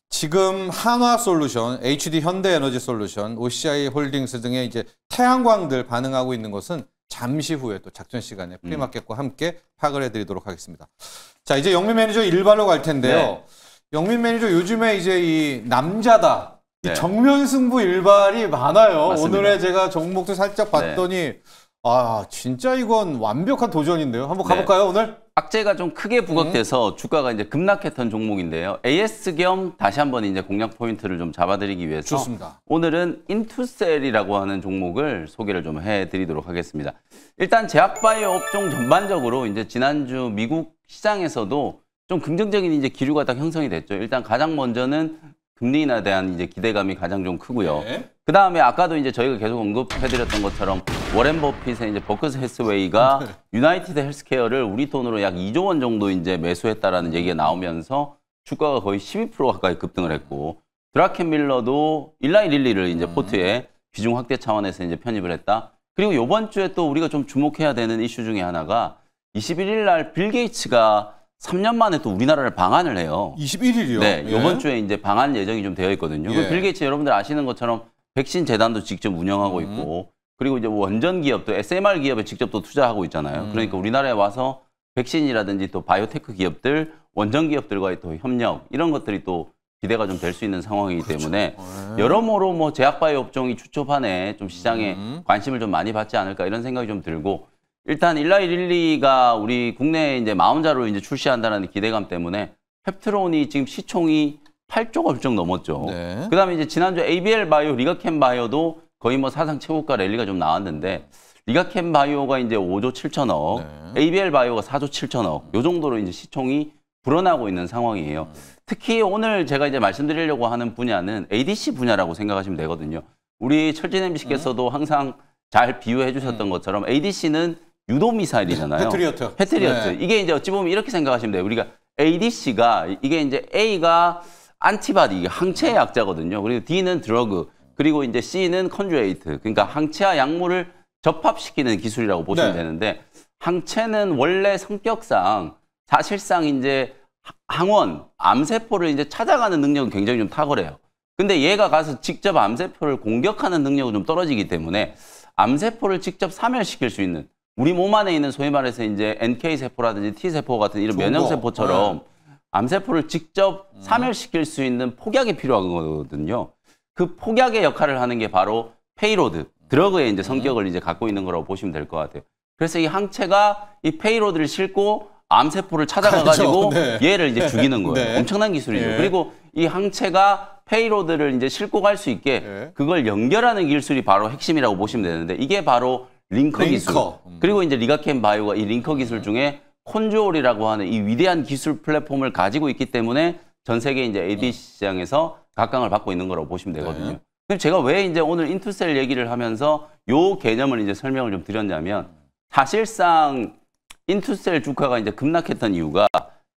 지금 한화 솔루션, HD 현대에너지 솔루션, OCI 홀딩스 등의 이제 태양광들 반응하고 있는 것은 잠시 후에 또 작전 시간에 프리마켓과 함께 파악을 해드리도록 하겠습니다. 자, 이제 영민 매니저 일발로 갈 텐데요. 네. 영민 매니저 요즘에 이제 이 남자다. 이 네. 정면 승부 일발이 많아요. 맞습니다. 오늘의 제가 종목도 살짝 봤더니 아, 진짜 이건 완벽한 도전인데요. 한번 가볼까요, 오늘? 악재가 좀 크게 부각돼서 주가가 이제 급락했던 종목인데요. AS 겸 다시 한번 이제 공략 포인트를 좀 잡아드리기 위해서 좋습니다. 오늘은 인투셀이라고 하는 종목을 소개를 좀 해드리도록 하겠습니다. 일단 제약바이오 업종 전반적으로 이제 지난주 미국 시장에서도 좀 긍정적인 이제 기류가 딱 형성이 됐죠. 일단 가장 먼저는 금리 인하에 대한 이제 기대감이 가장 좀 크고요. 네. 그 다음에 아까도 이제 저희가 계속 언급해드렸던 것처럼 워렌 버핏의 이제 버크스 헬스웨이가 유나이티드 헬스케어를 우리 돈으로 약 2조 원 정도 이제 매수했다라는 얘기가 나오면서 주가가 거의 12% 가까이 급등을 했고 드라켄 밀러도 일라이 릴리를 이제 포트에 비중 확대 차원에서 이제 편입을 했다. 그리고 이번 주에 또 우리가 좀 주목해야 되는 이슈 중에 하나가 21일 날 빌 게이츠가 3년 만에 또 우리나라를 방한을 해요. 21일이요? 네, 이번 주에 이제 방한 예정이 좀 되어 있거든요. 예. 빌 게이츠 여러분들 아시는 것처럼 백신 재단도 직접 운영하고 있고 그리고 이제 원전 기업도 SMR 기업에 직접 또 투자하고 있잖아요. 그러니까 우리나라에 와서 백신이라든지 또 바이오테크 기업들, 원전 기업들과의 또 협력 이런 것들이 또 기대가 좀 될 수 있는 상황이기 때문에 여러모로 뭐 제약바이오 업종이 추초반에 좀 시장에 관심을 좀 많이 받지 않을까 이런 생각이 좀 들고 일단 일라이 릴리가 우리 국내에 이제 마음자로 이제 출시한다는 기대감 때문에 펩트론이 지금 시총이 8조가 훌쩍 넘었죠. 네. 그다음에 이제 지난주 ABL 바이오, 리가켄 바이오도 거의 뭐 사상 최고가 랠리가 좀 나왔는데 리가켄 바이오가 이제 5조 7천억, ABL 바이오가 4조 7천억, 요 정도로 이제 시총이 불어나고 있는 상황이에요. 특히 오늘 제가 이제 말씀드리려고 하는 분야는 ADC 분야라고 생각하시면 되거든요. 우리 철진 MC께서도 항상 잘 비유해 주셨던 것처럼 ADC는 유도 미사일이잖아요. 패트리어트. 패트리어트. 네. 이게 이제 어찌 보면 이렇게 생각하시면 돼요. 우리가 ADC가 이게 이제 A가 안티바디, 이게 항체의 약자거든요. 그리고 D는 드러그, 그리고 이제 C는 컨주에이트. 그러니까 항체와 약물을 접합시키는 기술이라고 보시면 네. 되는데, 항체는 원래 성격상 사실상 이제 항원, 암세포를 이제 찾아가는 능력은 굉장히 좀 탁월해요. 근데 얘가 가서 직접 암세포를 공격하는 능력은 좀 떨어지기 때문에 암세포를 직접 사멸시킬 수 있는, 우리 몸 안에 있는 소위 말해서 이제 NK세포라든지 T세포 같은 이런 면역세포처럼 암세포를 직접 사멸시킬 수 있는 폭약이 필요한 거거든요. 그 폭약의 역할을 하는 게 바로 페이로드, 드러그의 이제 성격을 이제 갖고 있는 거라고 보시면 될 것 같아요. 그래서 이 항체가 이 페이로드를 싣고 암세포를 찾아가가지고 네. 얘를 이제 죽이는 거예요. 네. 엄청난 기술이죠. 네. 그리고 이 항체가 페이로드를 이제 싣고 갈 수 있게 네. 그걸 연결하는 기술이 바로 핵심이라고 보시면 되는데, 이게 바로 링커 기술. 그리고 이제 리가켄 바이오가 이 링커 기술 중에 콘주올이라고 하는 이 위대한 기술 플랫폼을 가지고 있기 때문에 전 세계 이제 ADC 시장에서 각광을 받고 있는 거라고 보시면 되거든요. 네. 그럼 제가 왜 이제 오늘 인투셀 얘기를 하면서 요 개념을 이제 설명을 좀 드렸냐면, 사실상 인투셀 주가가 이제 급락했던 이유가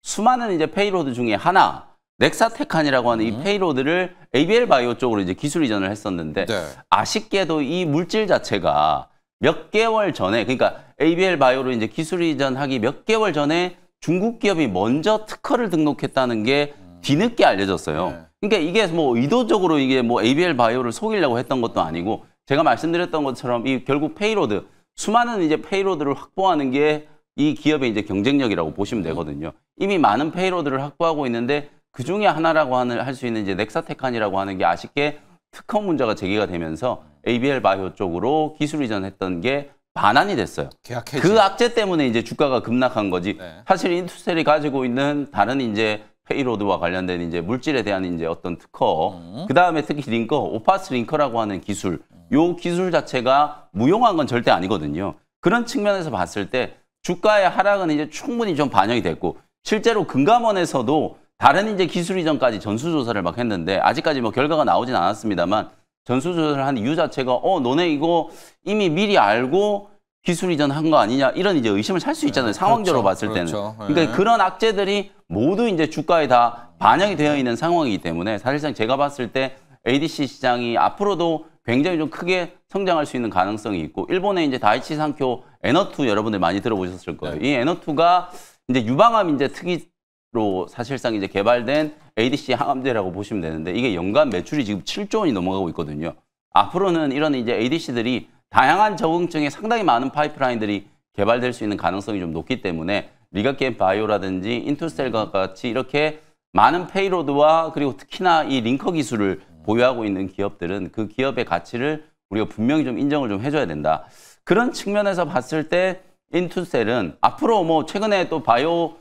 수많은 이제 페이로드 중에 하나, 넥사테칸이라고 하는 이 페이로드를 ABL 바이오 쪽으로 이제 기술 이전을 했었는데, 네. 아쉽게도 이 물질 자체가 몇 개월 전에, 그러니까 ABL 바이오로 이제 기술 이전하기 몇 개월 전에 중국 기업이 먼저 특허를 등록했다는 게 뒤늦게 알려졌어요. 네. 그러니까 이게 뭐 의도적으로 이게 뭐 ABL 바이오를 속이려고 했던 것도 아니고, 제가 말씀드렸던 것처럼 이 결국 페이로드, 수많은 이제 페이로드를 확보하는 게 이 기업의 이제 경쟁력이라고 보시면 되거든요. 이미 많은 페이로드를 확보하고 있는데 그 중에 하나라고 할 수 있는 이제 넥사테칸이라고 하는 게 아쉽게 특허 문제가 제기가 되면서 ABL 바이오 쪽으로 기술 이전했던 게 반환이 됐어요. 계약 해지. 그 악재 때문에 이제 주가가 급락한 거지. 네. 사실 인투셀이 가지고 있는 다른 이제 페이로드와 관련된 이제 물질에 대한 이제 어떤 특허, 그 다음에 특히 링커, 오파스 링커라고 하는 기술, 요 기술 자체가 무용한 건 절대 아니거든요. 그런 측면에서 봤을 때 주가의 하락은 이제 충분히 좀 반영이 됐고, 실제로 금감원에서도 다른 이제 기술 이전까지 전수조사를 막 했는데, 아직까지 뭐 결과가 나오진 않았습니다만, 전수조사를 한 이유 자체가 너네 이거 이미 미리 알고 기술 이전한 거 아니냐, 이런 이제 의심을 살 수 있잖아요. 상황적으로 그렇죠. 봤을 때는. 그렇죠. 그러니까 그런 악재들이 모두 이제 주가에 다 반영이 되어 있는 상황이기 때문에, 사실상 제가 봤을 때 ADC 시장이 앞으로도 굉장히 좀 크게 성장할 수 있는 가능성이 있고, 일본의 이제 다이치 산쿄 에너2 여러분들 많이 들어보셨을 거예요. 네. 이 에너2가 이제 유방암 이제 특이로 사실상 이제 개발된 ADC 항암제라고 보시면 되는데, 이게 연간 매출이 지금 7조 원이 넘어가고 있거든요. 앞으로는 이런 이제 ADC들이 다양한 적응증에 상당히 많은 파이프라인들이 개발될 수 있는 가능성이 좀 높기 때문에, 리가켄 바이오라든지 인투셀과 같이 이렇게 많은 페이로드와 그리고 특히나 이 링커 기술을 보유하고 있는 기업들은 그 기업의 가치를 우리가 분명히 좀 인정을 좀 해줘야 된다. 그런 측면에서 봤을 때 인투셀은 앞으로 뭐 최근에 또 바이오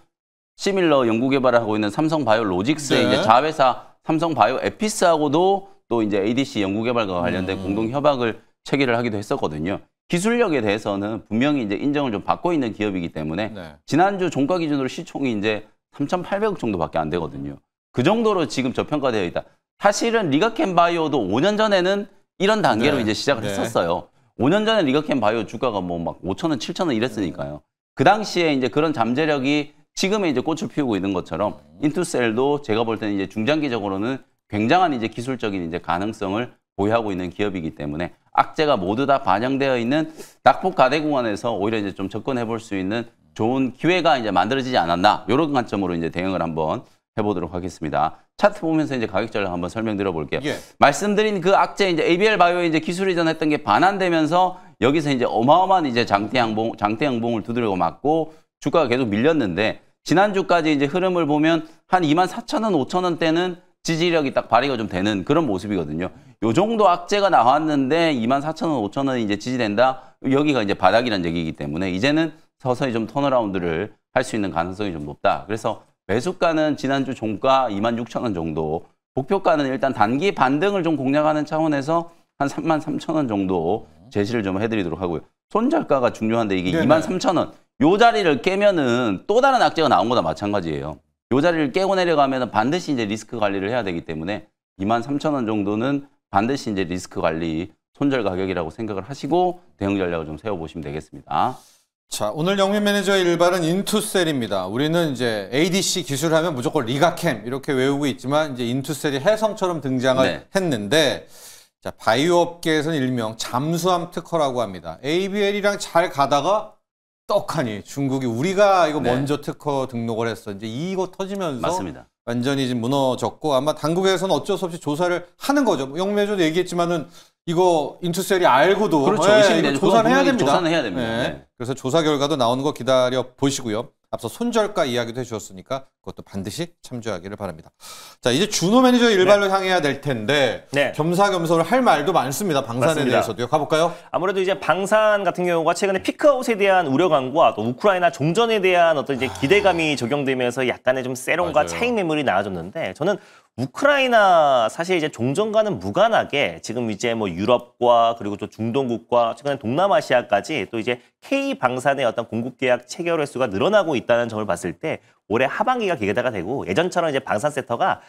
시밀러 연구 개발을 하고 있는 삼성 바이오 로직스의 네. 이제 자회사 삼성 바이오 에피스하고도 또 이제 ADC 연구 개발과 관련된 공동 협약을 체결을 하기도 했었거든요. 기술력에 대해서는 분명히 이제 인정을 좀 받고 있는 기업이기 때문에 네. 지난주 종가 기준으로 시총이 이제 3,800억 정도밖에 안 되거든요. 그 정도로 지금 저평가되어 있다. 사실은 리가켄 바이오도 5년 전에는 이런 단계로 네. 이제 시작을 네. 했었어요. 5년 전에 리가켄 바이오 주가가 뭐 막 5,000원, 7,000원 이랬으니까요. 그 당시에 이제 그런 잠재력이 지금의 이제 꽃을 피우고 있는 것처럼 인투셀도 제가 볼 때는 이제 중장기적으로는 굉장한 이제 기술적인 이제 가능성을 보유하고 있는 기업이기 때문에 악재가 모두 다 반영되어 있는 낙폭 가대 구간에서 오히려 이제 좀 접근해 볼 수 있는 좋은 기회가 이제 만들어지지 않았나, 이런 관점으로 이제 대응을 한번 해보도록 하겠습니다. 차트 보면서 이제 가격 전략 한번 설명드려 볼게요. 예. 말씀드린 그 악재 이제 ABL 바이오에 이제 기술 이전했던 게 반환되면서 여기서 이제 어마어마한 이제 장대 양봉을 두드리고 맞고 주가가 계속 밀렸는데, 지난주까지 이제 흐름을 보면 한 24,000원, 5,000원대는 지지력이 딱 발휘가 좀 되는 그런 모습이거든요. 요 정도 악재가 나왔는데 24,000원, 5,000원이 이제 지지된다. 여기가 이제 바닥이라는 얘기이기 때문에 이제는 서서히 좀 턴어라운드를 할 수 있는 가능성이 좀 높다. 그래서 매수가는 지난주 종가 26,000원 정도, 목표가는 일단 단기 반등을 좀 공략하는 차원에서 한 33,000원 정도 제시를 좀 해드리도록 하고요. 손절가가 중요한데 이게 네네. 23,000원. 요 자리를 깨면은 또 다른 악재가 나온 거나 마찬가지예요. 요 자리를 깨고 내려가면은 반드시 이제 리스크 관리를 해야 되기 때문에 23,000원 정도는 반드시 이제 리스크 관리 손절 가격이라고 생각을 하시고 대응 전략을 좀 세워보시면 되겠습니다. 자, 오늘 영민 매니저의 일발은 인투셀입니다. 우리는 이제 ADC 기술하면 무조건 리가캠 이렇게 외우고 있지만 이제 인투셀이 혜성처럼 등장을 네. 했는데 자, 바이오 업계에서는 일명 잠수함 특허라고 합니다. ABL이랑 잘 가다가 떡하니 중국이 우리가 이거 네. 먼저 특허 등록을 했어. 이제 이거 터지면서 맞습니다. 완전히 지금 무너졌고 아마 당국에서는 어쩔 수 없이 조사를 하는 거죠. 영민 매니저도 얘기했지만은 이거 인투셀이 알고도 그렇죠. 예, 의심이 이거 되죠. 조사를 해야 그건 됩니다. 조사는 해야 됩니다. 네. 네. 그래서 조사 결과도 나오는 거 기다려 보시고요. 앞서 손절가 이야기도 해주셨으니까 그것도 반드시 참조하기를 바랍니다. 자, 이제 준호 매니저 일발로 향해야 될 텐데 네. 겸사겸사로 할 말도 많습니다. 방산에 맞습니다. 대해서도요. 가볼까요? 아무래도 이제 방산 같은 경우가 최근에 피크아웃에 대한 우려감과 또 우크라이나 종전에 대한 어떤 이제 기대감이 적용되면서 약간의 좀 세론과 맞아요. 차익 매물이 나와줬는데 저는 우크라이나 사실 이제 종전과는 무관하게 지금 이제 뭐 유럽과 그리고 또 중동국과 최근에 동남아시아까지 또 이제 K 방산의 어떤 공급 계약 체결 횟수가 늘어나고 있다는 점을 봤을 때 올해 하반기가 기대가 되고 예전처럼 이제 방산 섹터가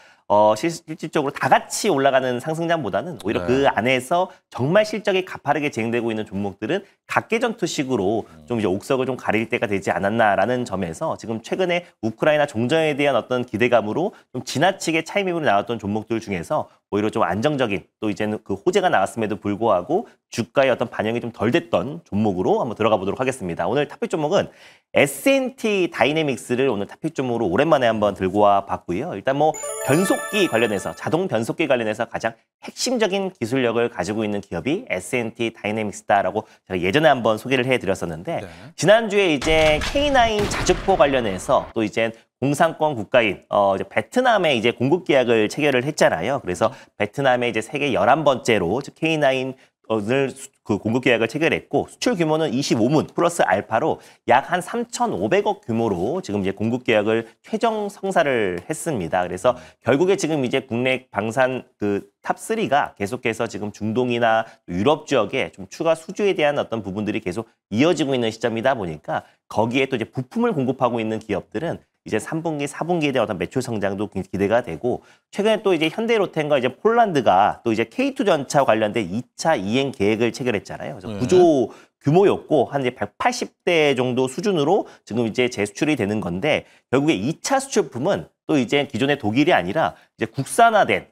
실질적으로 다 같이 올라가는 상승장보다는 오히려 네. 그 안에서 정말 실적이 가파르게 진행되고 있는 종목들은 각계전투식으로 좀 이제 옥석을 좀 가릴 때가 되지 않았나라는 점에서 지금 최근에 우크라이나 종전에 대한 어떤 기대감으로 좀 지나치게 차익 매물이 나왔던 종목들 중에서 오히려 좀 안정적인 또 이제는 그 호재가 나왔음에도 불구하고 주가의 어떤 반영이 좀 덜 됐던 종목으로 한번 들어가 보도록 하겠습니다. 오늘 탑픽 종목은 S&T 다이내믹스를 오늘 탑픽 종목으로 오랜만에 한번 들고 와 봤고요. 일단 뭐 변속기 관련해서 자동 변속기 관련해서 가장 핵심적인 기술력을 가지고 있는 기업이 S&T 다이내믹스다라고 제가 예전에 한번 소개를 해드렸었는데 네. 지난주에 이제 K9 자주포 관련해서 또 이제 공산권 국가인 이제 베트남에 이제 공급 계약을 체결을 했잖아요. 그래서 베트남에 이제 세계 11번째로 즉 K9 을 그 공급 계약을 체결했고 수출 규모는 25문 플러스 알파로 약 한 3,500억 규모로 지금 이제 공급 계약을 최종 성사를 했습니다. 그래서 결국에 지금 이제 국내 방산 그 탑3가 계속해서 지금 중동이나 유럽 지역에 좀 추가 수주에 대한 어떤 부분들이 계속 이어지고 있는 시점이다 보니까 거기에 또 이제 부품을 공급하고 있는 기업들은 이제 3분기, 4분기에 대한 어떤 매출 성장도 기대가 되고 최근에 또 이제 현대로템과 이제 폴란드가 또 이제 K2 전차 관련된 2차 이행 계획을 체결했잖아요. 그래서 구조 규모였고 한 이제 180대 정도 수준으로 지금 이제 재수출이 되는 건데 결국에 2차 수출품은 또 이제 기존의 독일이 아니라 이제 국산화된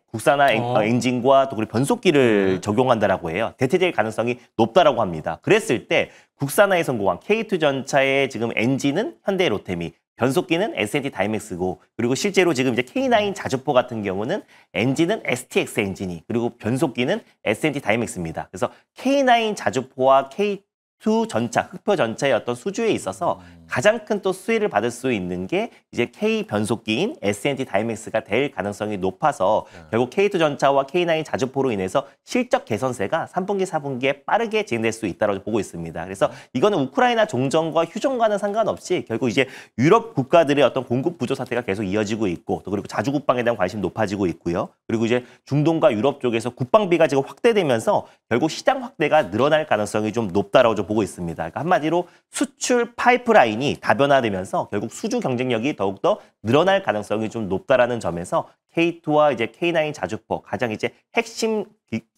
엔진과 또 그리고 변속기를 적용한다라고 해요. 대체될 가능성이 높다라고 합니다. 그랬을 때 국산화에 성공한 K2 전차의 지금 엔진은 현대로템이 변속기는 S&T 다이맥스고 그리고 실제로 지금 이제 K9 자주포 같은 경우는 엔진은 STX 엔진이 그리고 변속기는 S&T 다이맥스입니다. 그래서 K9 자주포와 K2 전차, 흑표 전차의 어떤 수주에 있어서 가장 큰 또 수혜를 받을 수 있는 게 이제 K 변속기인 S&T 다이맥스가 될 가능성이 높아서 결국 K2 전차와 K9 자주포로 인해서 실적 개선세가 3분기, 4분기에 빠르게 진행될 수 있다고 보고 있습니다. 그래서 이거는 우크라이나 종전과 휴전과는 상관없이 결국 이제 유럽 국가들의 어떤 공급 부족 사태가 계속 이어지고 있고 또 그리고 자주 국방에 대한 관심이 높아지고 있고요. 그리고 이제 중동과 유럽 쪽에서 국방비가 지금 확대되면서 결국 시장 확대가 늘어날 가능성이 좀 높다라고 좀 보고 있습니다. 그러니까 한마디로 수출 파이프라인이 다변화되면서 결국 수주 경쟁력이 더욱더 늘어날 가능성이 좀 높다라는 점에서 K2와 이제 K9 자주포 가장 이제 핵심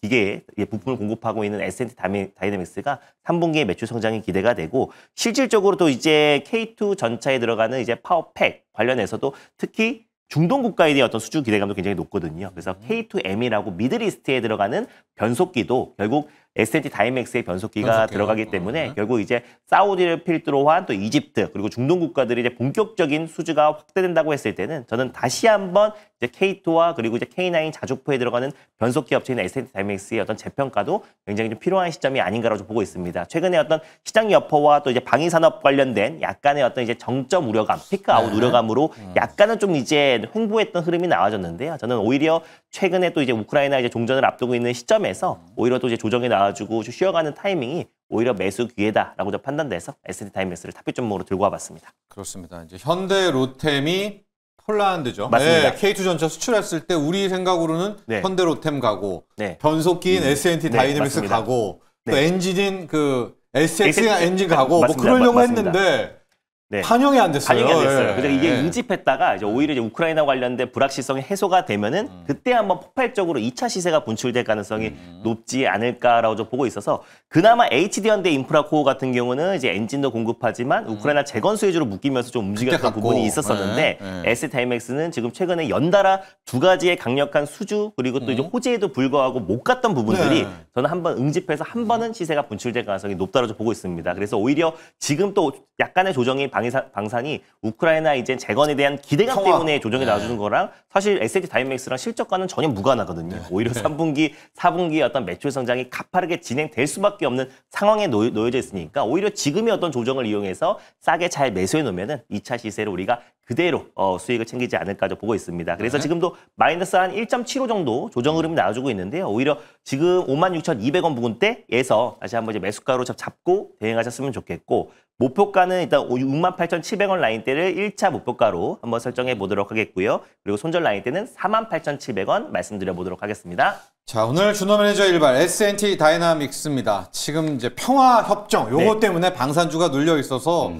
기계에 부품을 공급하고 있는 S&T 다이내믹스가 3분기에 매출 성장이 기대가 되고 실질적으로 또 이제 K2 전차에 들어가는 이제 파워팩 관련해서도 특히 중동 국가에 대한 어떤 수주 기대감도 굉장히 높거든요. 그래서 K2M이라고 미들이스트에 들어가는 변속기도 결국 S&T 다이맥스의 변속기가 들어가기 때문에 결국 이제 사우디를 필두로 한 또 이집트 그리고 중동 국가들이 이제 본격적인 수주가 확대된다고 했을 때는 저는 다시 한번 이제 K2와 그리고 이제 K9 자주포에 들어가는 변속기 업체인 S&T 다이맥스의 어떤 재평가도 굉장히 좀 필요한 시점이 아닌가라고 좀 보고 있습니다. 최근에 어떤 시장 여파와 또 이제 방위 산업 관련된 약간의 어떤 이제 정점 우려감, 피크아웃 우려감으로 약간은 좀 이제 횡보했던 흐름이 나와졌는데요. 저는 오히려 최근에 또 이제 우크라이나 이제 종전을 앞두고 있는 시점에서 오히려 또 이제 조정이 나와주고 쉬어가는 타이밍이 오히려 매수 기회다라고 판단돼서 S&T 다이맥스를 탑픽 종목으로 들고 와봤습니다. 그렇습니다. 이제 현대로템이 폴란드죠. 맞습니다. 네, K2 전차 수출했을 때 우리 생각으로는 네. 현대로템 가고 네. 변속기인 S&T 다이내믹스 맞습니다. 가고 또 엔진인 그 SX 엔진 가고 뭐 맞습니다. 그러려고 맞습니다. 했는데 네. 반영이 안 됐어요. 반영이 안 됐어요. 예. 그래서 이게 예. 응집했다가 이제 오히려 이제 우크라이나 관련된 불확실성이 해소가 되면은 그때 한번 폭발적으로 2차 시세가 분출될 가능성이 높지 않을까라고 좀 보고 있어서 그나마 HD현대 인프라코어 같은 경우는 이제 엔진도 공급하지만 우크라이나 재건 수혜주로 묶이면서 좀 움직였던 갔고. 부분이 있었었는데 네, STIMX는 지금 최근에 연달아 두 가지의 강력한 수주 그리고 또 이제 호재에도 불구하고 못 갔던 부분들이 네. 저는 한번 응집해서 한 번은 시세가 분출될 가능성이 높다고 좀 보고 있습니다. 그래서 오히려 지금 또 약간의 조정이 방산이 우크라이나 이제 재건에 대한 기대감 평화. 때문에 조정이 나와주는 거랑 사실 ST 다이맥스랑 실적과는 전혀 무관하거든요. 오히려 3분기, 4분기의 어떤 매출 성장이 가파르게 진행될 수밖에 없는 상황에 놓여져 있으니까 오히려 지금의 어떤 조정을 이용해서 싸게 잘 매수해 놓으면은 2차 시세를 우리가 그대로 수익을 챙기지 않을까 보고 있습니다. 그래서 지금도 마이너스 한 1.75 정도 조정 흐름이 나와주고 있는데요. 오히려 지금 56,200원 부근대에서 다시 한번 이제 매수가로 잡고 대응하셨으면 좋겠고 목표가는 일단 68,700원 라인대를 1차 목표가로 한번 설정해 보도록 하겠고요. 그리고 손절 라인대는 48,700원 말씀드려 보도록 하겠습니다. 자, 오늘 준호 매니저 일발 S&T 다이나믹스입니다. 지금 이제 평화 협정 요거 네. 때문에 방산주가 눌려 있어서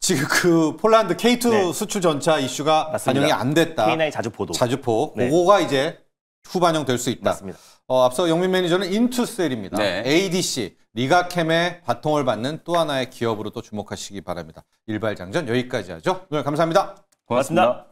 지금 그 폴란드 K2 네. 수출 전차 이슈가 맞습니다. 반영이 안 됐다. K9 자주포도. 자주포. 네. 그거가 이제 후반영 될 수 있다. 맞습니다. 앞서 영민 매니저는 인투셀입니다. 네. ADC, 리가캠의 바통을 받는 또 하나의 기업으로 또 주목하시기 바랍니다. 일발장전 여기까지 하죠. 오늘 감사합니다. 고맙습니다.